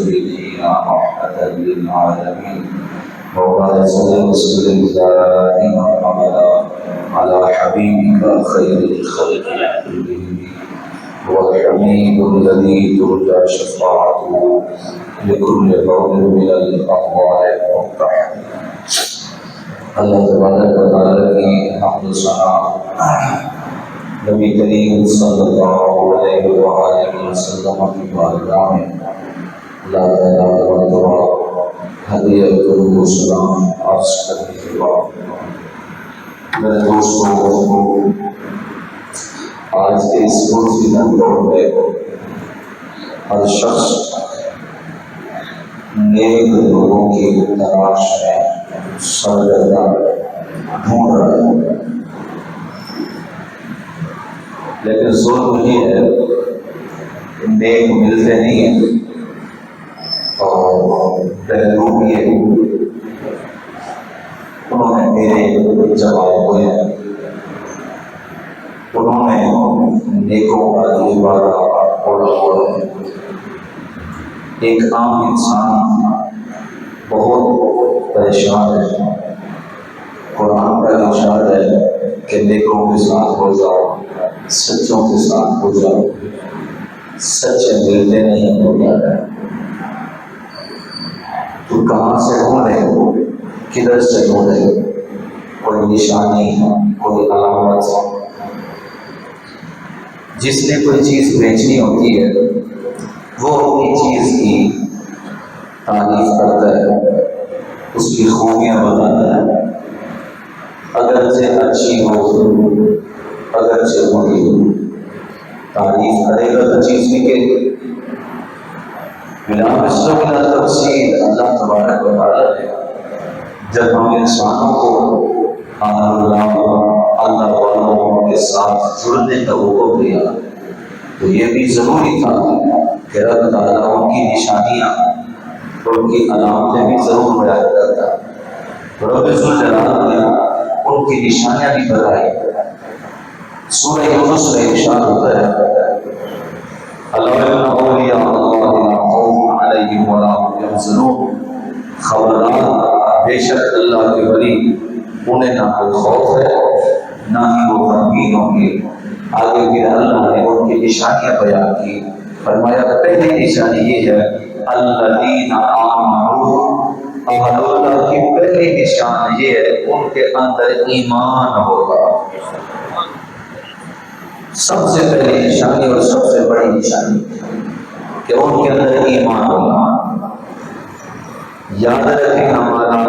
المرسلين رحمة للعالمين مولانا صل وسلم دائما أبدا على حبيبك خير الخلق كلهم والحبيب الذي ترجى شفاعته لكل قول من الأقوال المقتحم. اللہ تبارک و تعالیٰ کی حمد و ثنا نبی کریم صلی اللہ علیہ وآلہ وسلم کی بارگاہ میں اللہ تعالیٰ تبارک ہدیت و سلام عرض کرنے کے بعد میرے دوستوں، آج کے اس پرفتن دور میں ہر شخص نیک لوگوں کی تلاش میں سرگردہ ڈھونڈ رہا ہے، لیکن ظلم یہ ہے نیک ملتے نہیں ہیں اور محروم یہ انہوں نے میرے جواب ہوئے ہیں، انہوں نے نیکوں کا دیوارہ اوڑھا ہوا ہے۔ ایک عام انسان بہت پریشان ہے۔ قرآن کا ارشاد ہے کہ نیکوں کے ساتھ ہو جاؤ، سچوں کے ساتھ ہو جاؤ، سچے ملتے نہیں ہو جاتا ہے۔ تو کہاں سے ڈھونڈے، کدھر سے ڈھونڈے؟ کوئی نشانی، کوئی علامت۔ جس نے کوئی چیز بیچنی ہوتی ہے وہ اپنی چیز کی تعریف کرتا ہے، اس کی خوبیاں بتاتا ہے، اگرچہ اچھی ہو اگرچہ بری ہو، تعریف کرے گا تو چیز بکے گی۔ بلا مثل بلا تفصیل اللہ تبارک و تعالیٰ نے جب ہم انسانوں کو اللہ والوں کے ساتھ جڑنے کا حکم دیا تو یہ بھی ضروری تھا کہ رب تعالیٰ ان کی نشانیاں اور ان کی علامتیں بھی ضرور بیان کرتا۔ رب ذوالجلال نے ان کی نشانیاں بھی بتائی۔ سورہ یونس میں ارشاد ہوتا ہے الا ان اولیاء اللہ لا خوف علیہم ولا هم یحزنون، خبردار بے شک اللہ کے ولی انہیں نہ کوئی خوف ہے نہ ہی وہ غمگین ہوں گے۔ آگے پھر اللہ نے ان کی نشانیاں بیان کی، فرمایا پہلی نشانی یہ ہے الذین آمنوا، اہل اللہ کی پہلی نشان یہ ہے ان کے اندر ایمان ہوگا۔ سب سے پہلی نشانی اور سب سے بڑی نشانی کہ ان کے اندر ایمان ہوگا۔ یاد رکھیں ہمارا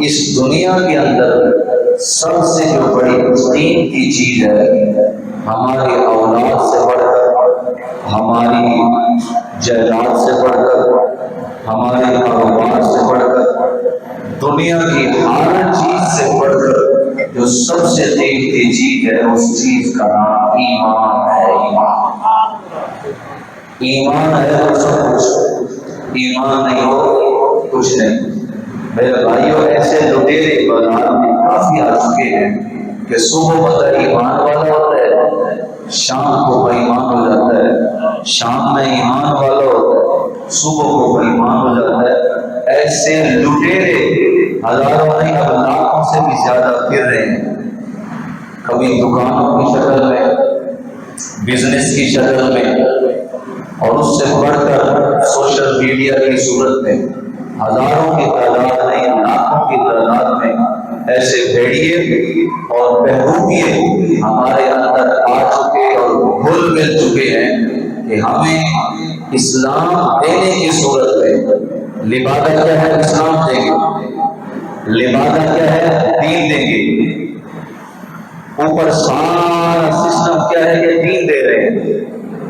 اس دنیا کے اندر سب سے جو بڑی قیمتی چیز ہے، ہماری اولاد سے بڑھ کر، ہماری جائیداد سے بڑھ کر، ہمارے کاروبار سے بڑھ کر، دنیا کی ہر چیز سے بڑھ کر جو سب سے قیمتی چیز ہے اس چیز کا نام ایمان ہے۔ ایمان ہے تو سب کچھ، ایمان نہیں ہو کچھ نہیں۔ میرے بھائیوں، ایسے لٹیرے بازار میں کافی آ چکے ہیں کہ صبح بندہ ایمان والا ہوتا ہے، شام کو بےایمان ہو جاتا ہے، شام میں ایمان والا ہوتا ہے، صبح کو بےایمان ہو جاتا ہے۔ ایسے لٹیرے ہزاروں نہیں اب لاکھوں سے بھی زیادہ پھر رہے ہیں، کبھی دکانوں کی شکل میں، بزنس کی شکل میں، اور اس سے بڑھ کر سوشل میڈیا کی صورت میں ہزاروں کی تعداد نہیں لاکھوں کی تعداد میں ایسے بھیڑیے اور بہبوبیے ہمارے اندر آ چکے اور گھل مل چکے ہیں کہ ہمیں اسلام دینے کی صورت میں لبادہ کیا ہے؟ اسلام دیں گے، لبادہ کیا ہے؟ دین دیں گے، اوپر سارا سسٹم کیا ہے کہ دین دے رہے ہیں،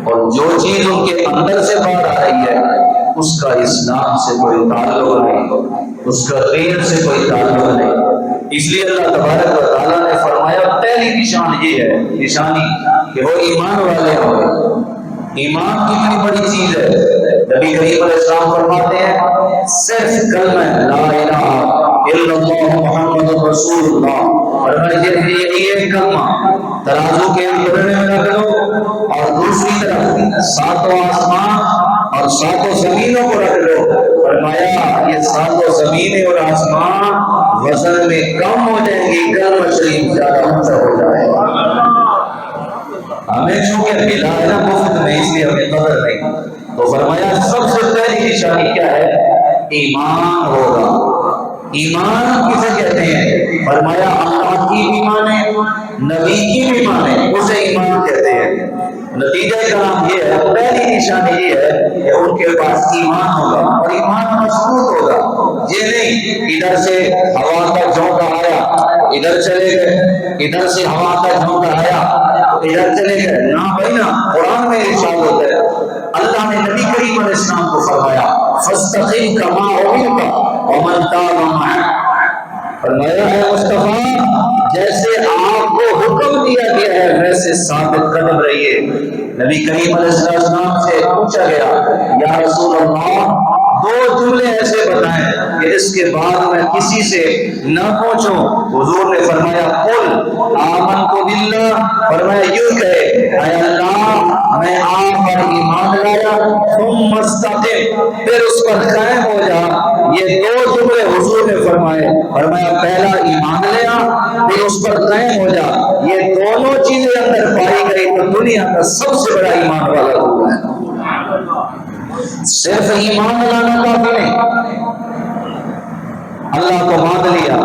اور جو چیز ان کے اندر سے باہر آ رہی ہے اس کا اسلام سے کوئی تعلق نہیں، اس کا دین سے کوئی تعلق نہیں۔ اس لیے اللہ تبارک و تعالیٰ نے فرمایا پہلی نشان یہ ہے، نشانی کہ وہ ایمان والے ہوں۔ ایمان کتنی بڑی چیز ہے، نبی کریم علیہ السلام فرماتے ہیں صرف کلمہ لا الہ الا اللہ محمد رسول اللہ، اور یہ ایک کلمہ ترازو کے پلڑے میں رکھ دو اور دوسری طرف ساتوں آسمان اور ساتوں زمینوں کو رکھ فرمایا یہ ساتوں زمینیں اور آسمان وزن میں کم ہو جائیں گی، کلمہ شریف زیادہ اونچا ہو جائے گا۔ ہمیں چونکہ ملا ہے نا مفت میں، اس لیے ہمیں قدر نہیں۔ تو فرمایا سب سے پہلی نشانی کیا ہے؟ ایمان ہوگا۔ ایمان کسے کہتے ہیں؟ فرمایا اللہ کی بھی مانے، نبی کی بھی مانے، اسے ایمان کہتے ہیں۔ نتیجہ کلام یہ ہے، پہلی نشانی یہ ہے کہ ان کے پاس ایمان ہوگا، اور ایمان مضبوط ہوگا۔ یہ نہیں ادھر سے ہوا کا جھونکا آیا ادھر چلے گئے، ادھر سے ہوا کا جھونکا آیا ادھر چلے گئے، نہ بھائی نا۔ قرآن میں ارشاد ہوتا ہے، اللہ نے نبی کریم علیہ السلام کو فرمایا فاستقم کما امرت ومن تاب معک، فرمایا ہے مصطفیٰ جیسے آپ کو حکم دیا گیا ہے ویسے ثابت قدم رہیے۔ نبی کریم علیہ السلام سے پوچھا گیا یا رسول اللہ دو جملے ایسے بتائیں کہ اس کے بعد میں کسی سے نہ پوچھوں۔ حضور نے فرمایا قل آمنت باللہ، فرمایا یوں کہے اے اللہ میں آپ پر ایمان لایا، ثم استقم، پھر اس پر قائم ہو جا۔ یہ دو جملے حضور نے فرمائے، فرمایا پہلا ایمان لیا پھر اس پر قائم ہو جا۔ یہ دونوں چیزیں اندر پائی گئی تو دنیا کا سب سے بڑا ایمان والا ہوا ہے۔ صرف ایمان لانا کافی نہیں، اللہ کو مان لیا،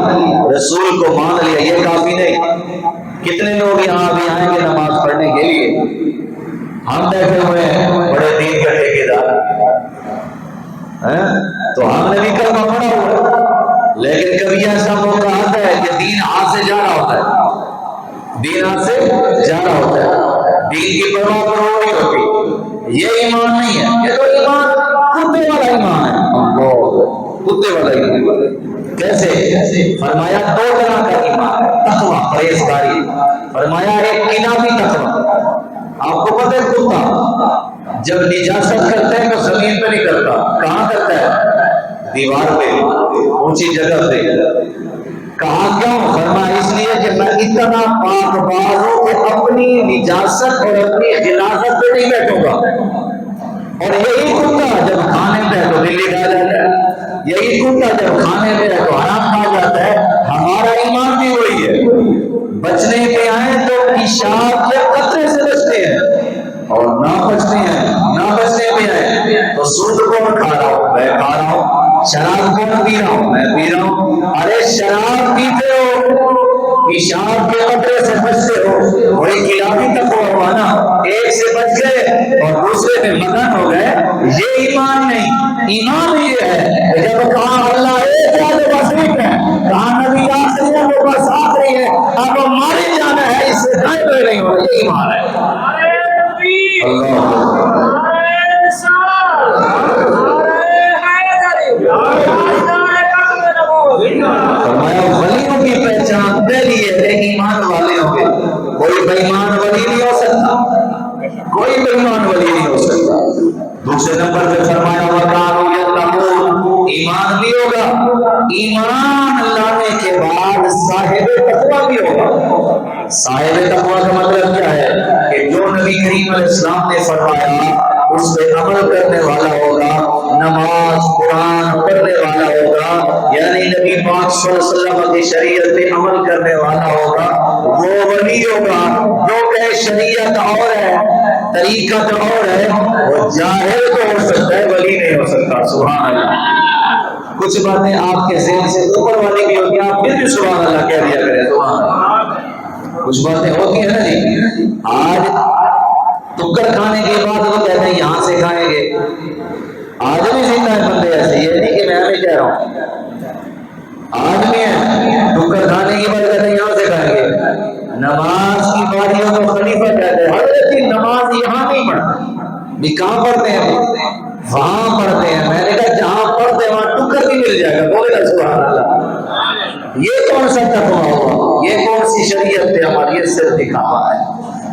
رسول کو مان لیا، یہ کافی نہیں۔ کتنے لوگ یہاں ابھی آئیں گے نماز پڑھنے کے لیے، ہم بیٹھے ہوئے ہیں بڑے دین کے ٹھیکیدار، تو ہم نے بھی کلمہ پڑھا ہوا ہے، لیکن کبھی ایسا موقع آتا ہے کہ دین ہاتھ سے جا رہا ہوتا ہے، دین ہاتھ سے جا رہا ہوتا ہے، دین کی پرواہ نہیں ہوتی۔ یہ ایمان نہیں ہے، یہ تو ایمان کتے والا ایمان ہے، کتے والا ایمان۔ کیسے؟ فرمایا دو طرح کا ایمان ہے، تقویٰ پرہیزگاری، فرمایا ایک انعامی تقویٰ۔ آپ کو پتہ ہے کتا جب نجاست کرتا ہے تو زمین پہ نہیں کرتا، کہاں کرتا ہے؟ دیوار پہ، اونچی جگہ پہ۔ کہا کیوں؟ فرمایا اس لیے کہ میں اتنا پاک باز ہوں کہ اپنی نجاست اور اپنی غلاظت پہ نہیں بیٹھوں گا۔ اور یہی کتا جب کھانے پہ ہے تو بلی کھا جاتا ہے، یہی کتا جب کھانے پہ ہے تو حرام کھا جاتا ہے۔ ہمارا ایمان بھی وہی ہے، بچنے پہ آئے تو پیشاب کے قطرے سے بچتے ہیں، اور نہ بچتے ہیں، نہ بچنے پہ آئے تو سود کون کھا رہا ہوں؟ میں کھا رہا ہوں۔ شراب کون پی رہا ہوں؟ میں پی رہا ہوں۔ ارے شراب پیتے ہو، پیشاب کے قطرے سے بچتے ہو، وہی کلامی تقویٰ ہوا نا، ایک سے بچ گئے اور دوسرے میں مگن ہو گئے۔ یہ ایمان نہیں، ایمان یہ ہے کہ جب کہا اللہ ایک ہے تو بس ایک ہے، کہا نبی آخری ہے تو بس آخری ہے، اب ہماری جانا ہے، اس سے دائیں بے نہیں ہو رہا، یہ ایمان ہے۔ فرمایا ولیوں کی پہچان پہلی ہے ایمان والے ہوں گے، کوئی بے ایمان ولی نہیں ہو سکتا، کوئی بے ایمان ولی نہیں ہو سکتا۔ دوسرے نمبر پہ فرمایا وَكَانُوا يَتَّقُونَ، ایمان بھی ہوگا، ایمان لانے کے بعد صاحب تقویٰ بھی ہوگا۔ صاحب تقویٰ کا مطلب کیا ہے؟ کہ جو نبی کریم علیہ السلام نے فرمایا اس پہ عمل کرنے والا ہوگا، نماز قرآن پڑھنے والا ہوگا، یعنی نبی پاک صلی اللہ علیہ وسلم کی شریعت پہ عمل کرنے والا ہوگا، وہ ولی ہوگا۔ جو کہ شریعت اور ہے، طریقت اور ہے، وہ جاہل تو ہو سکتا ہے، ولی نہیں ہو سکتا۔ سبحان اللہ۔ کچھ باتیں آپ کے ذہن سے اوپر والی بھی ہوتی ہیں، آپ پھر بھی سبحان اللہ کہہ دیا کریں، سبحان اللہ۔ کچھ باتیں ہوتی ہیں نا جی، آج ٹکر کھانے کے بعد وہ کہتے ہیں یہاں سے کھائیں گے، آج بھی زندہ ہے بندے ایسے، یہ نہیں کہ میں نہیں کہہ رہا ہوں، آدمی ہے ٹکر کھانے کے بعد کہتے ہیں یہاں سے کھائیں گے۔ نماز کی باری ہو تو خلیفہ کہتے ہیں حضرت کی نماز یہاں نہیں پڑھتے، بھی کہاں پڑھتے ہیں؟ وہاں پڑھتے ہیں۔ میں نے کہا جہاں پڑھتے ہیں وہاں ٹکر بھی مل جائے گا، بولے گا سبحان اللہ۔ یہ کون سا تقویٰ ہوا؟ یہ کون سی شریعت پہ ہماری یہ صرف دکھاوا ہے؟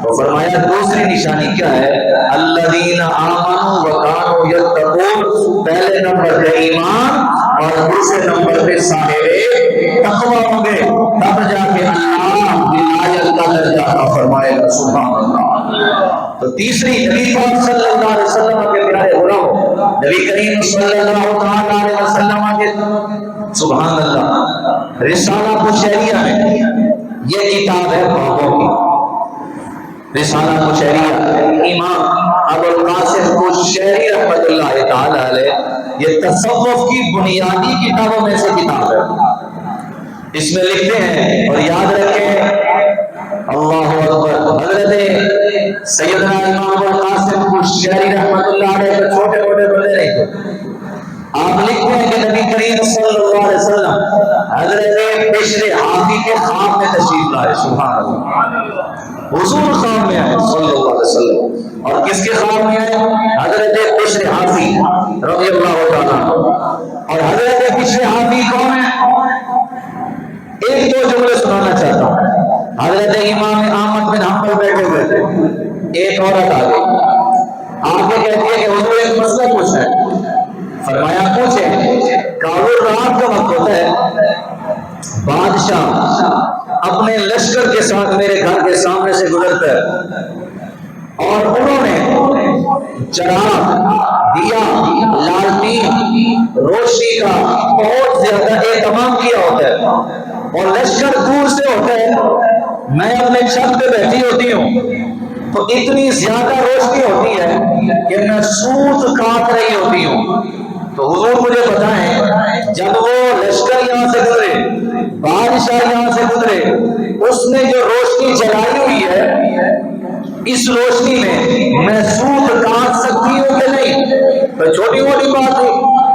تو فرمایا دوسری نشانی کیا ہے؟ الذین آمنوا وکانوا یتقون، پہلے نمبر پہ ایمان اور دوسرے نمبر پہ صاحب تقویٰ ہوں گے، تب جا کے اللہ ولایت کا درجہ عطا فرمائے گا۔ سبحان اللہ۔ تو تیسری نبی پاک صلی اللہ علیہ وسلم کے پیارے غلاموں، نبی کریم صلی اللہ علیہ وسلم کے سبحان اللہ رسالہ قشیریہ میں یہ کتاب ہے بابوں کی، رسالہ قشیریہ امام ابو القاسم قشیری رحمۃ اللہ تعالی علیہ، یہ تصوف کی بنیادی کتابوں میں سے کتاب ہے۔ اس میں لکھتے ہیں اور یاد رکھیں اللہ اکبر، حضرت سیدنا امام ابو القاسم قشیری رحمۃ اللہ علیہ کے چھوٹے موٹے بندے نہیں تھے۔ آپ لکھتے ہیں کہ نبی کریم صلی اللہ علیہ وسلم حضرت بشر حافی کے خواب میں تشریف لائے، سبحان اللہ، حضور خواب میں آئے صلی اللہ علیہ وسلم، اور کس کے خواب میں آئے؟ حضرت بشر حافی رضی اللہ تعالیٰ عنہ۔ اور حضرت بشر حافی کون ہے؟ ایک دو جملے سنانا چاہتا ہوں۔ حضرت امام احمد بن حنبل بیٹھے ہوئے تھے، ایک عورت آ گئی، آگے کہتی ہے کہ حضور ایک مسئلہ پوچھنا ہے۔ فرمایا پوچھے۔ کابل رات کا وقت ہوتا ہے، بادشاہ اپنے لشکر کے ساتھ میرے گھر کے سامنے سے گزرتا ہے، اور انہوں نے چراغ، دیا، لالٹین، روشنی کا بہت زیادہ اہتمام کیا ہوتا ہے، اور لشکر دور سے ہوتا ہے، میں اپنے چھت پہ بیٹھی ہوتی ہوں تو اتنی زیادہ روشنی ہوتی ہے کہ میں سوت کاٹ رہی ہوتی ہوں۔ تو حضور مجھے بتائیں، جب وہ لشکر یہاں سے گزرے، بادشاہ یہاں سے گزرے، اس نے جو روشنی جلائی ہوئی ہے، اس روشنی میں سوت کاٹ سکتی ہوں کہ نہیں؟ تو چھوٹی موٹی بات ہے،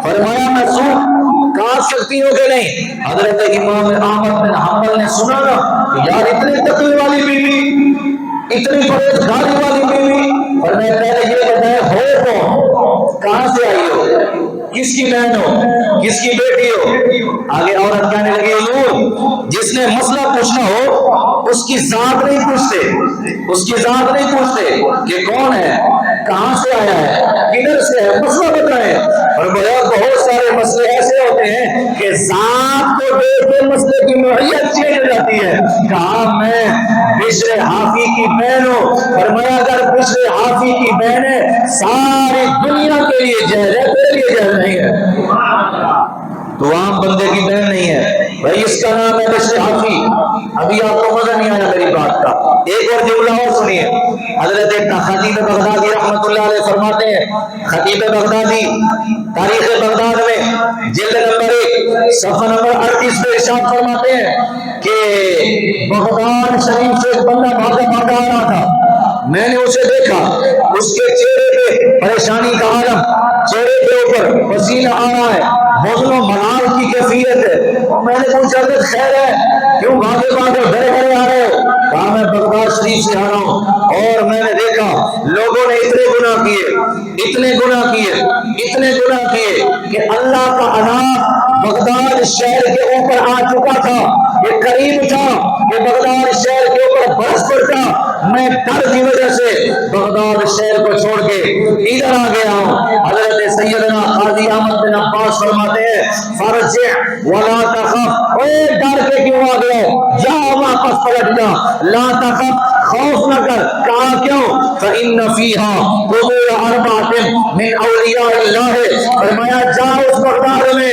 فرمایا میں سوت کاٹ سکتی ہوں کہ نہیں؟ حضرت امام احمد بن حنبل نے سنا نا کہ یار اتنی تقوی والی بیوی، اتنی پرہیزگاری والی بیوی، اور میں پہلے یہ بتایا ہو کون، کہاں سے آئی ہو، کس کی بہن ہو، کس کی بیٹی ہو؟ آگے عورت کہنے لگی حضور جس نے مسئلہ پوچھنا ہو اس کی ذات نہیں پوچھتے، اس کی ذات نہیں پوچھتے کہ کون ہے، کہاں سے آیا ہے، کدھر سے ہے، مسئلہ بتائیں۔ اور بہت سارے مسئلے ایسے ہوتے ہیں کہ ذات کو دیکھ کے مسئلے کی نوعیت چینج ہو جاتی ہے۔ کہا میں بشر حافی کی بہن ہوں، فرمایا اگر بشر حافی کی بہن ہے ساری دنیا کے لیے جائز ہے، تیرے لیے جائز نہیں ہے، تو عام بندے کی بہن نہیں ہے بھائی، اس کا نام ہے بشر حافی۔ ابھی آپ کو مزہ نہیں آیا میری بات کا، ایک اور جملہ اور سنیے۔ حضرت خطیب بغدادی رحمۃ اللہ علیہ فرماتے ہیں، خطیب بغدادی تاریخ بغداد میں جلد نمبر 1 صفحہ نمبر 38 میں ارشاد فرماتے ہیں کہ بغداد شریف سے ایک بندہ بھاگا آ رہا تھا، میں نے اسے دیکھا، اس کے چہرے پہ پریشانی کا عالم، چہرے کے اوپر پسینہ آ رہا ہے، حزن و ملال کی کیفیت ہے، اور میں نے پوچھا کہ خیر ہے کیوں بھاگے ڈرے آ رہے ہو؟ کہا میں بغداد شریف سے آ رہا ہوں اور میں نے دیکھا لوگوں نے اتنے گناہ کیے، اتنے گناہ کیے، اتنے گناہ کیے کہ اللہ کا عذاب بغداد شہر کے اوپر آ چکا تھا، یہ قریب تھا کہ بغداد شہر کے اوپر برس پڑتا۔ میں ڈر کی وجہ سے بغداد شہر کو چھوڑ کے ادھر آ گیا ہوں۔ حضرت سیدنا قاضی احمد بن عباس فرماتے ہیں فرجع ولا تخف، اے ڈر کے کیوں آ گئے، جا واپس پلٹ جا، لا تخف خوف نہ کر۔ کہا کیوں؟ فإن فيها قبور أربعة من اولیاء اللہ، فرمایا جا اس بغداد میں،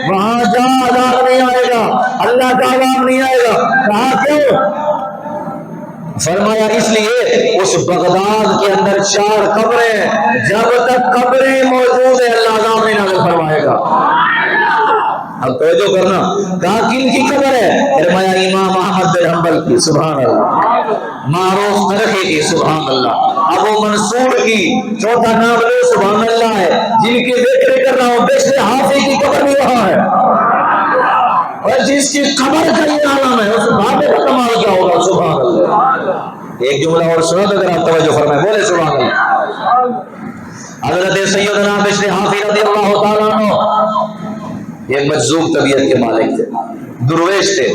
وہاں جا عذاب نہیں آئے گا، اللہ کا عذاب نہیں آئے گا۔ کہا کیوں؟ فرمایا اس لیے اس بغداد کے اندر 4 قبریں ہیں، جب تک قبریں موجود ہیں اللہ عذاب نہیں نازل فرمائے گا۔ اب توجہ کرنا، کہا کن کی قبر ہے؟ فرمایا امام احمد بن حنبل کی، سبحان اللہ، معروف ترخی کی، سبحان اللہ، ابو منصور کی، چوتھا نام لو سبحان اللہ ہے، جن کی ذکر کر رہا ہوں بشر حافی کی قبر بھی وہاں ہے، اور جس کی قبر کا یہ عالم ہے اس بابے کا کمال کیا ہوگا، سبحان اللہ۔ ایک جملہ اور سنا تو اگر آپ توجہ فرمائیں، بولے سبحان اللہ۔ حضرت سیدنا بشر حافی رضی اللہ تعالیٰ عنہ ایک مجذوب طبیعت کے مالک تھے، درویش تھے۔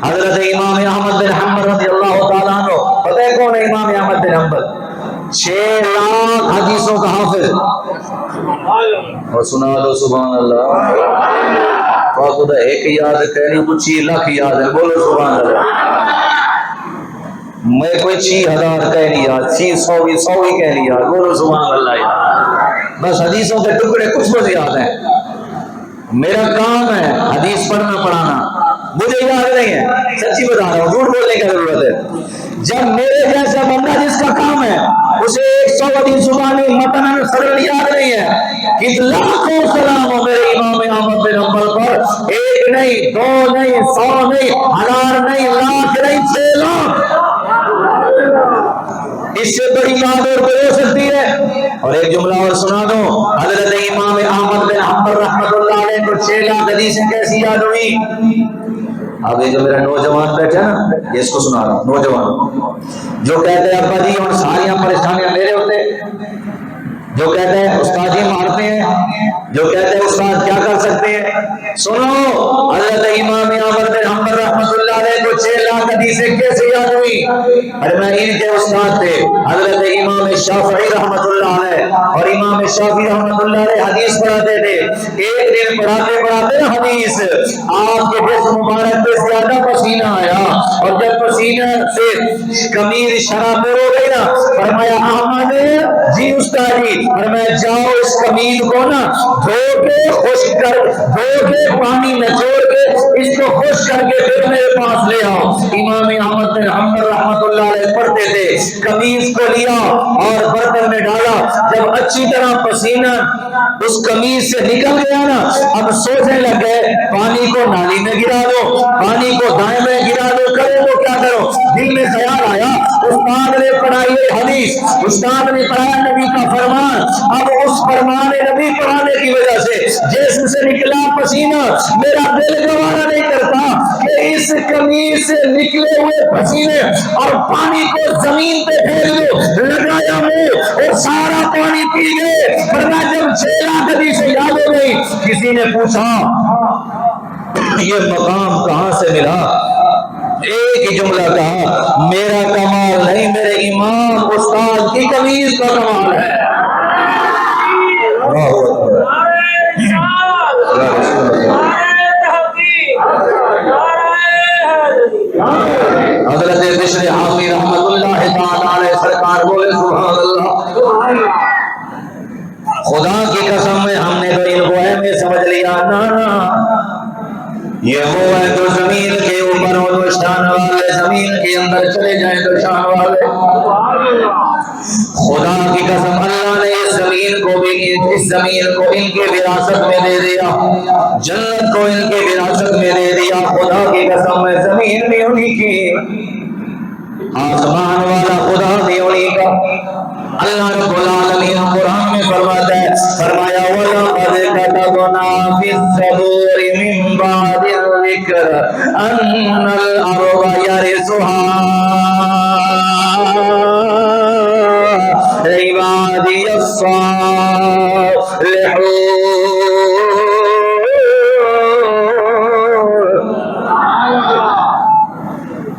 حضرت امام احمد بن حنبل رضی اللہ تعالیٰ عنہ، پتہ ہے کون ہے امام احمد بن حنبل؟ 6 لاکھ حدیثوں کا حافظ، اور سنا دو سبحان اللہ، خدا ایک یاد کہنی کو 6 لاکھ یاد ہے، بولو سبحان اللہ۔ میں کوئی 6000 کہنی یاد، 600 ہی کہنی یاد، بولو سبحان اللہ۔ بس حدیثوں کے ٹکڑے کچھ مجھے یاد ہیں، میرا کام ہے حدیث پڑھنا پڑھانا، مجھے یاد نہیں ہے، سچی بتا رہا ہوں، جھوٹ بولنے کی ضرورت ہے۔ جب میرے جیسا بندہ جس کا کام ہے اسے 100 حدیث زبانی متن سرل یاد نہیں ہے، کہ لاکھوں سلام ہو میرے امام احمد بن حنبل پر، ایک نہیں، دو نہیں، 100 نہیں، 1000 نہیں، لاکھ نہیں، 6 لاکھ، اس سے بڑی بات اور کوئی ہو سکتی ہے؟ اور ایک جملہ اور سنا دو، حضرت امام احمد بن حنبل رحمۃ اللہ علیہ کو 6 لاکھ حدیثیں کیسی یاد ہوئی؟ اب یہ جو میرا نوجوان بیٹھا نا، یہ اس کو سنا رہا ہوں، نوجوان جو کہتے ہیں ابا جی اور ساری پریشانیاں میرے ہوتے، جو کہتے ہیں استاد جی مارتے ہیں، جو کہتے ہیں استاد کیا کر سکتے ہیں، سنو حضرت امام احمد بن حنبل رحمۃ اللہ علیہ کو 6 لاکھ حدیثیں کیسے یاد ہوئی؟ ارے میں ان کے استاد تھے حضرت امام شافعی رحمۃ اللہ علیہ، اور امام شافعی رحمۃ اللہ علیہ حدیث پڑھاتے تھے، ایک دن پڑھاتے پڑھاتے حدیث آپ کے جسم مبارک پہ زیادہ پسینہ آیا، اور جب پسینہ سے قمیض شراب ہو گئی نا، فرمایا احمد جی استاد جی، فرمایا جاؤ اس قمیض کو نا دھو کے خشک کر، دھو کے پانی میں چھوڑ کے اس کو خشک کر کے پھر میرے پاس لے آؤ۔ امام احمد بن حنبل رحمۃ اللہ علیہ پڑھتے تھے، قمیض کو لیا اور برتن میں ڈالا، جب اچھی طرح پسینہ اس قمیض سے نکل گیا نا، اب سوچنے لگے پانی کو نالی میں گرا دو، پانی کو دائیں میں گرا دو، کرو تو کیا کرو؟ دل میں خیال آیا استاد نے پڑھائی حدیث، استاد نے پڑھایا نبی کا فرمان، اب اس فرمان نبی پڑھانے کی وجہ سے جسم سے نکلا پسینہ، میرا دل گوارا نہیں کرتا کہ اس قمیض سے نکلے ہوئے پسینے اور پانی کو زمین پہ پھینک دو، لگایا منہ اور سارا پانی پی گئے، ورنہ جب 6 لاکھ حدیثیں یاد ہو گئی، کسی نے پوچھا یہ مقام کہاں سے ملا؟ ایک ہی جملہ کہا، میرا کمال نہیں، میرے امام استاد کی قمیض کا کمال ہے۔ حضرت بشر حافی رحمۃ اللہ تعالی علیہ سرکار بولے سبحان اللہ، خدا کی قسم میں ہم نے تو ان کو میں سمجھ لیا نا، یہ وہ ہے جو زمین کے اوپر ہو تو شان والے، زمین کے اندر چلے جائیں تو شان والے۔ خدا کی قسم اللہ نے اس زمین کو بھی، اس زمین کو ان کے وراثت میں دے دیا، جنت کو ان کے وراثت میں دے دیا، خدا کی قسم میں زمین بھی انہی کی، آسمان والا خدا بھی انہی کا۔ اللہ رب العالمین قرآن میں فرماتا ہے، فرمایا وَلَقَدْ كَتَبْنَا فِي الزَّبُورِ مِن بَعْدِ الذِّكْرِ أَنَّ الْأَرْضَ يَرِثُهَا عِبَادِيَ الصَّالِحُونَ۔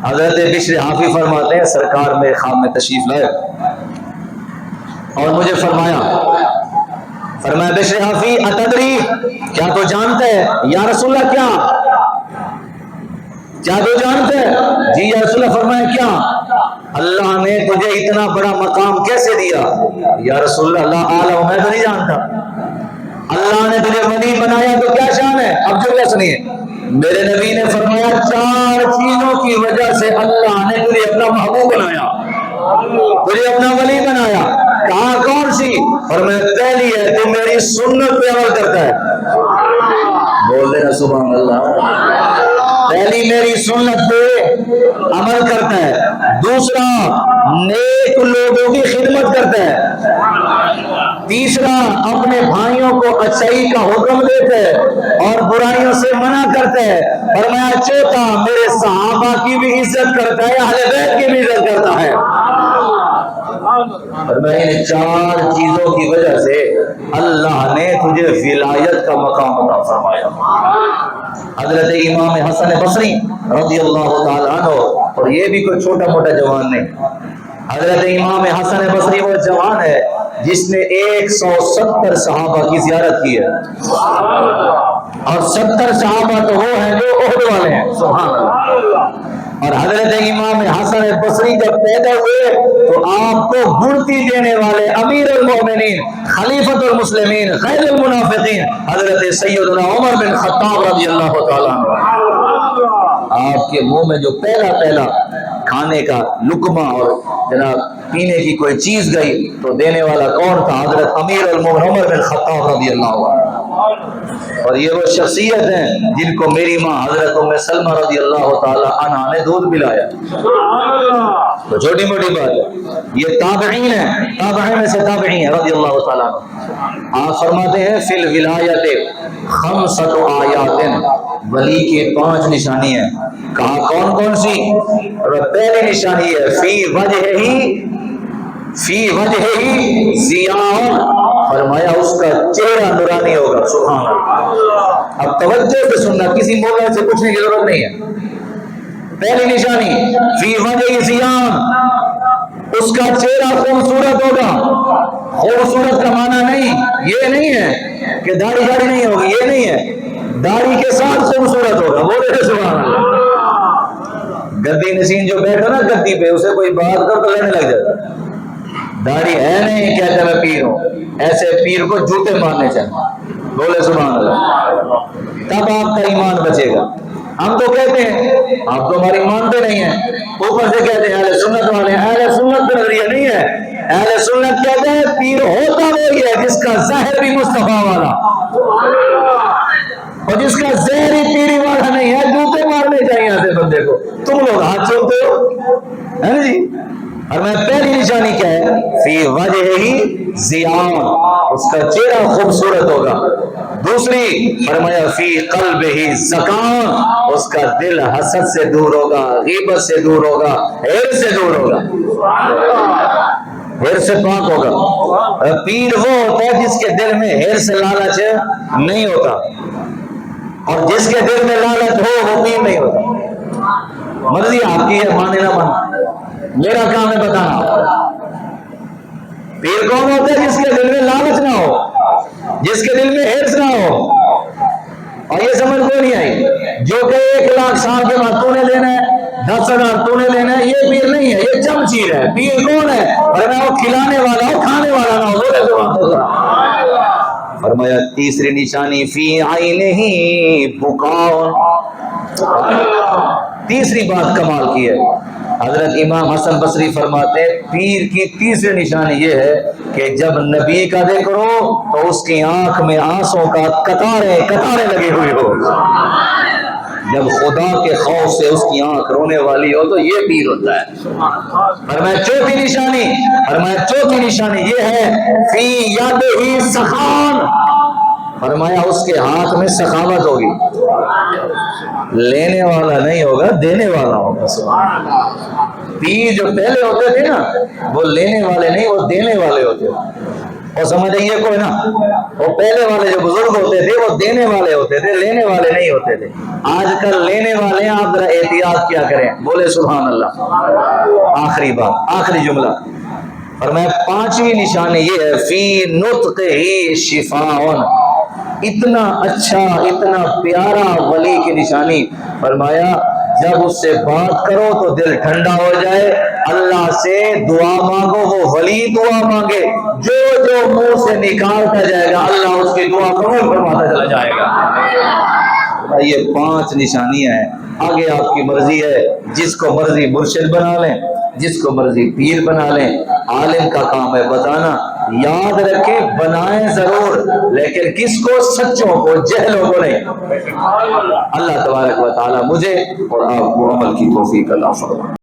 حضرت بشر حافی فرماتے ہیں سرکار میرے خواب میں تشریف لائے اور مجھے فرمایا بشر حافی اتدری، کیا تو جانتے ہے؟ یا رسول اللہ کیا تو جانتے ہے؟ جی یا رسول اللہ۔ فرمایا کیا؟ اللہ نے تجھے اتنا بڑا مقام کیسے دیا؟ یا رسول اللہ اعلم، میں تو نہیں جانتا۔ اللہ نے تجھے ولی بنایا تو کیا شان ہے؟ اب جو کیا سنیے، میرے نبی نے فرمایا 4 چیزوں کی وجہ سے اللہ نے تجھے اپنا محبوب بنایا، تجھے اپنا ولی بنایا۔ کہا کون سی؟ فرمایا پہلی ہے تو میری سنت پہ عمل کرتا ہے، بول دینا سبحان اللہ، پہلی میری سنت پہ عمل کرتا ہے، دوسرا نیک لوگوں کی خدمت کرتا ہے، تیسرا اپنے بھائیوں کو اچھائی کا حکم دیتا ہے اور برائیوں سے منع کرتا ہے، فرمایا چوتھا میرے صحابہ کی بھی عزت کرتا ہے، اہل بیت کی بھی عزت کرتا ہے۔ اور میں ان 4 چیزوں کی وجہ سے اللہ نے تجھے ولایت کا مقام عطا فرمایا۔ حضرت امام حسن بصری رضی اللہ تعالیٰ عنہ، اور یہ بھی کوئی چھوٹا موٹا جوان نہیں، حضرت امام حسن بصری وہ جوان ہے جس نے 170 صحابہ کی زیارت کی ہے، اور 70 صحابہ تو وہ ہیں جو احد والے ہیں، سبحان اللہ۔ اور حضرت امام حسن بصری جب پیدا ہوئے تو آپ کو گڑتی دینے والے امیر المومنین خلیفۃ المسلمین خیر المنافقین حضرت سیدنا عمر بن خطاب رضی اللہ تعالیٰ عنہ، آپ کے منہ میں جو پہلا کھانے کا لقمہ اور جناب پینے کی کوئی چیز گئی تو دینے والا کون تھا؟ حضرت امیر المومنین عمر بن خطاب رضی اللہ عنہ۔ اور یہ وہ شخصیت ہیں جن کو میری ماں حضرت ام سلمہ رضی اللہ تعالی عنہا نے دودھ پلایا، تو چھوٹی موٹی بات ہے۔ یہ تابعین ہیں، تابعین میں سے تابعین ہیں رضی اللہ تعالیٰ عنہ۔ آپ فرماتے ہیں فی الولایت خمسۃ آیات، ولی کے 5 نشانی ہیں۔ کہا کون کون سی؟ پہلی نشانی ہے فی وجہ ہی ضیاء، فرمایا اس کا چہرہ نورانی ہوگا۔ سبحان اللہ، اب توجہ سے سننا، کسی مولا سے پوچھنے کی ضرورت نہیں ہے۔ پہلی نشانی فی وجہ ضیاء، اس کا چہرہ خوبصورت ہوگا۔ خوبصورت کا معنی نہیں یہ نہیں ہے کہ داڑھی شاڑھی نہیں ہوگی، یہ نہیں ہے، داڑھی کے ساتھ خوبصورت ہوگا۔ بولے سبحان اللہ۔ گدی نشین جو بیٹھا نا گدی پہ، اسے کوئی بات کر تو لینے لگ جاتا، داڑھی ہے نہیں کہتا میں پیر ہوں، ایسے پیر کو جوتے مارنے چاہیے۔ بولے سبحان اللہ، تب آپ کا ایمان بچے گا۔ ہم تو کہتے ہیں، آپ تو ہماری مانتے نہیں ہیں، اوپر سے کہتے ہیں اہل سنت والے، اہل سنت کا نظریہ نہیں ہے۔ اہل سنت کہتے ہیں پیر ہوتا وہی ہے جس کا ظاہر بھی مصطفیٰ والا، اور جس کا ظاہر ہی پیری والا نہیں ہے، جوتے مارنے چاہیے ایسے بندے کو۔ تم لوگ ہاتھ چومتے ہو، ہے نا جی؟ اور میں پہلی نشانی کیا ہے؟ فی وجہ ہی ضیاء، اس کا چہرہ خوبصورت ہوگا۔ دوسری فرمایا فی قلب ہی زکان، اس کا دل حسد سے دور ہوگا، غیبت سے دور ہوگا، حرص سے دور ہوگا، حرص سے پاک ہوگا۔ پیر وہ ہوتا ہے جس کے دل میں حرص لالچ نہیں ہوتا، اور جس کے دل میں لالچ ہو وہ پیر نہیں ہوتا۔ مرضی آپ کی ہے، مانے نہ مانے، میرا کام ہے بتانا۔ پیر کون ہوتا ہے؟ جس کے دل میں لالچ نہ ہو، جس کے دل میں حرص نہ ہو۔ اور یہ سمجھ کو نہیں آئی جو کہ 1,00,000 سال کے بعد تو نے لینا ہے، 10,000 تو نے لینا ہے، یہ پیر نہیں ہے، یہ چمچیر ہے۔ پیر کون ہے؟ فرمایا وہ کھلانے والا ہو، کھانے والا نہ ہو۔ فرمایا تیسری نشانی فی عینہ بکاء، تیسری بات کمال کی ہے۔ حضرت امام حسن بصری فرماتے ہیں پیر کی تیسری نشانی یہ ہے کہ جب نبی کا ذکر ہو تو اس کی آنکھ میں آنسوں کا قطاریں لگی ہوئی ہو، جب خدا کے خوف سے اس کی آنکھ رونے والی ہو تو یہ پیر ہوتا ہے۔ فرمایا چوتھی نشانی یہ ہے فی یدہ سخاء، فرمایا اس کے ہاتھ میں سخاوت ہوگی، لینے والا نہیں ہوگا، دینے والا ہوگا۔ پیر جو پہلے ہوتے تھے نا وہ لینے والے نہیں، وہ دینے والے ہوتے تھے۔ اور سمجھ رہیے کوئی نا، وہ پہلے والے جو بزرگ ہوتے تھے وہ دینے والے ہوتے تھے، لینے والے نہیں ہوتے تھے۔ آج کل لینے والے ہیں، آپ ذرا احتیاط کیا کریں۔ بولے سبحان اللہ۔ آخری بات، آخری جملہ، اور میں 5ویں نشانی یہ ہے فی نطقہ شفاء، اتنا اچھا اتنا پیارا ولی کی نشانی۔ فرمایا جب اس سے بات کرو تو دل ٹھنڈا ہو جائے، اللہ سے دعا مانگو، وہ ولی دعا مانگے، جو جو منہ سے نکالتا جائے گا اللہ اس کی دعا قبول فرماتا چلا جائے گا۔ یہ 5 نشانیاں ہیں۔ آگے آپ کی مرضی ہے، جس کو مرضی مرشد بنا لیں، جس کو مرضی پیر بنا لیں، عالم کا کام ہے بتانا۔ یاد رکھیں بنائیں ضرور، لیکن کس کو؟ سچوں کو، جہلوں کو نہیں۔ اللہ تبارک و تعالی مجھے اور آپ کو عمل کی توفیق عطا فرمائے۔